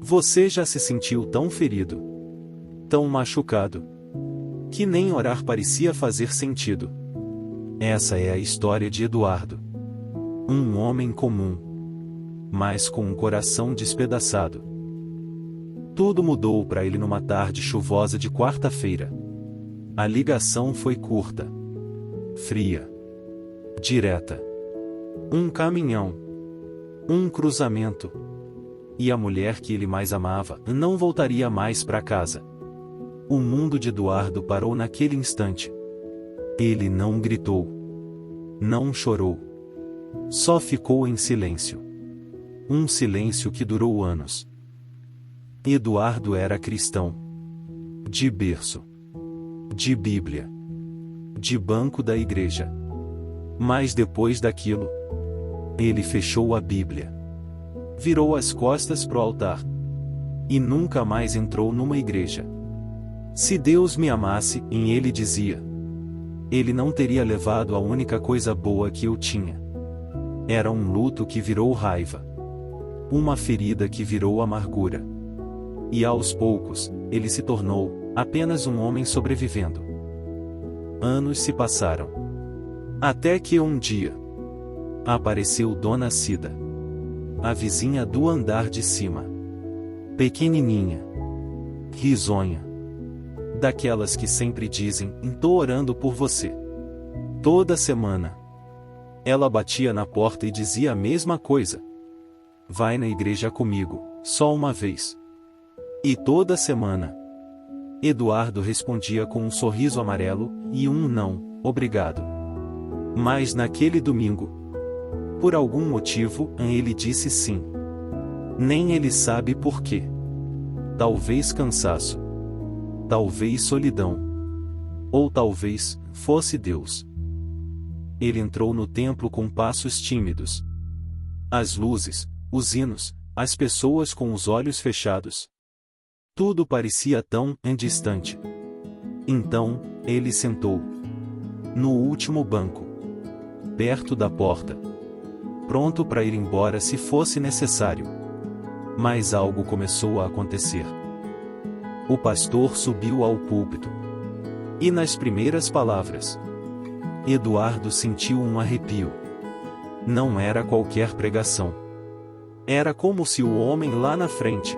Você já se sentiu tão ferido, tão machucado, que nem orar parecia fazer sentido? Essa é a história de Eduardo. Um homem comum, mas com um coração despedaçado. Tudo mudou para ele numa tarde chuvosa de quarta-feira. A ligação foi curta, fria, direta. Um caminhão, um cruzamento. E a mulher que ele mais amava não voltaria mais para casa. O mundo de Eduardo parou naquele instante. Ele não gritou, não chorou. Só ficou em silêncio. Um silêncio que durou anos. Eduardo era cristão. De berço. De Bíblia. De banco da igreja. Mas depois daquilo, ele fechou a Bíblia. Virou as costas pro altar. E nunca mais entrou numa igreja. Se Deus me amasse, em ele dizia, ele não teria levado a única coisa boa que eu tinha. Era um luto que virou raiva. Uma ferida que virou amargura. E aos poucos, ele se tornou apenas um homem sobrevivendo. Anos se passaram. Até que um dia apareceu Dona Cida, a vizinha do andar de cima. Pequenininha, risonha, daquelas que sempre dizem: "Tô orando por você". Toda semana ela batia na porta e dizia a mesma coisa: "Vai na igreja comigo, só uma vez". E toda semana Eduardo respondia com um sorriso amarelo e um "não, obrigado". Mas naquele domingo, por algum motivo, ele disse sim. Nem ele sabe por quê. Talvez cansaço. Talvez solidão. Ou talvez fosse Deus. Ele entrou no templo com passos tímidos. As luzes, os hinos, as pessoas com os olhos fechados. Tudo parecia tão distante. Então, ele sentou no último banco, perto da porta, pronto para ir embora se fosse necessário. Mas algo começou a acontecer. O pastor subiu ao púlpito. E nas primeiras palavras, Eduardo sentiu um arrepio. Não era qualquer pregação. Era como se o homem lá na frente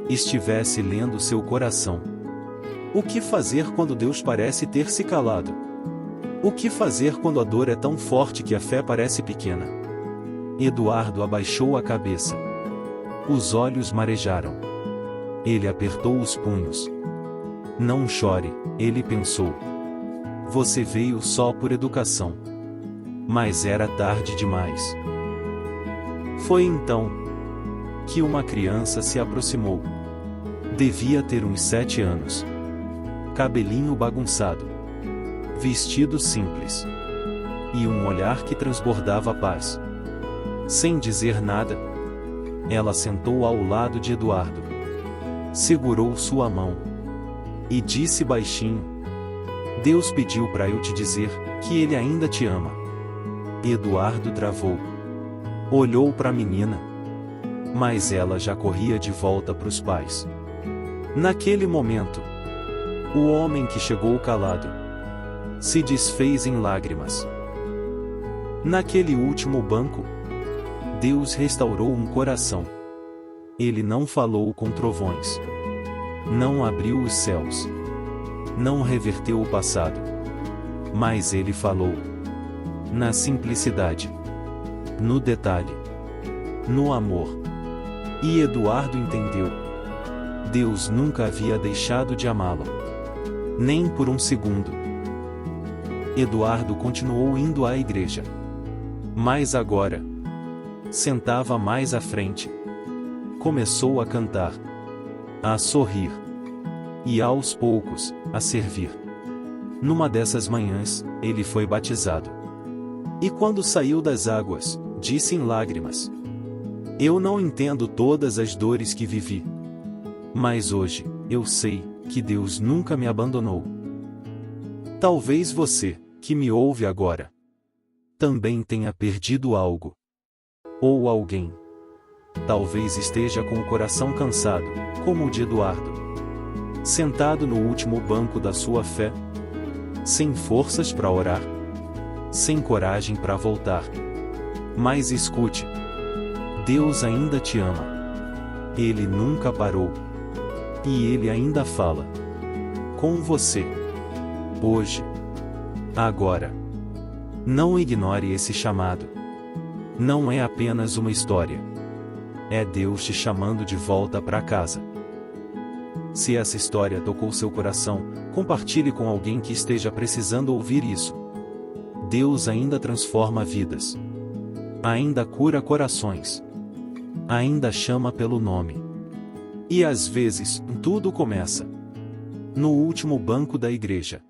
estivesse lendo seu coração. O que fazer quando Deus parece ter se calado? O que fazer quando a dor é tão forte que a fé parece pequena? Eduardo abaixou a cabeça. Os olhos marejaram. Ele apertou os punhos. Não chore, ele pensou. Você veio só por educação. Mas era tarde demais. Foi então que uma criança se aproximou. Devia ter uns 7 anos. Cabelinho bagunçado. Vestido simples. E um olhar que transbordava paz. Sem dizer nada, ela sentou ao lado de Eduardo. Segurou sua mão. E disse baixinho: "Deus pediu para eu te dizer que Ele ainda te ama". Eduardo travou. Olhou para a menina. Mas ela já corria de volta para os pais. Naquele momento, o homem que chegou calado se desfez em lágrimas. Naquele último banco, Deus restaurou um coração. Ele não falou com trovões. Não abriu os céus. Não reverteu o passado. Mas ele falou. Na simplicidade. No detalhe. No amor. E Eduardo entendeu. Deus nunca havia deixado de amá-lo. Nem por um segundo. Eduardo continuou indo à igreja. Mas agora, sentava mais à frente. Começou a cantar, a sorrir e aos poucos, a servir. Numa dessas manhãs, ele foi batizado. E quando saiu das águas, disse em lágrimas: "Eu não entendo todas as dores que vivi. Mas hoje, eu sei que Deus nunca me abandonou". Talvez você, que me ouve agora, também tenha perdido algo. Ou alguém. Talvez esteja com o coração cansado, como o de Eduardo. Sentado no último banco da sua fé. Sem forças para orar. Sem coragem para voltar. Mas escute. Deus ainda te ama. Ele nunca parou. E Ele ainda fala com você. Hoje. Agora. Não ignore esse chamado. Não é apenas uma história. É Deus te chamando de volta para casa. Se essa história tocou seu coração, compartilhe com alguém que esteja precisando ouvir isso. Deus ainda transforma vidas. Ainda cura corações. Ainda chama pelo nome. E às vezes, tudo começa no último banco da igreja.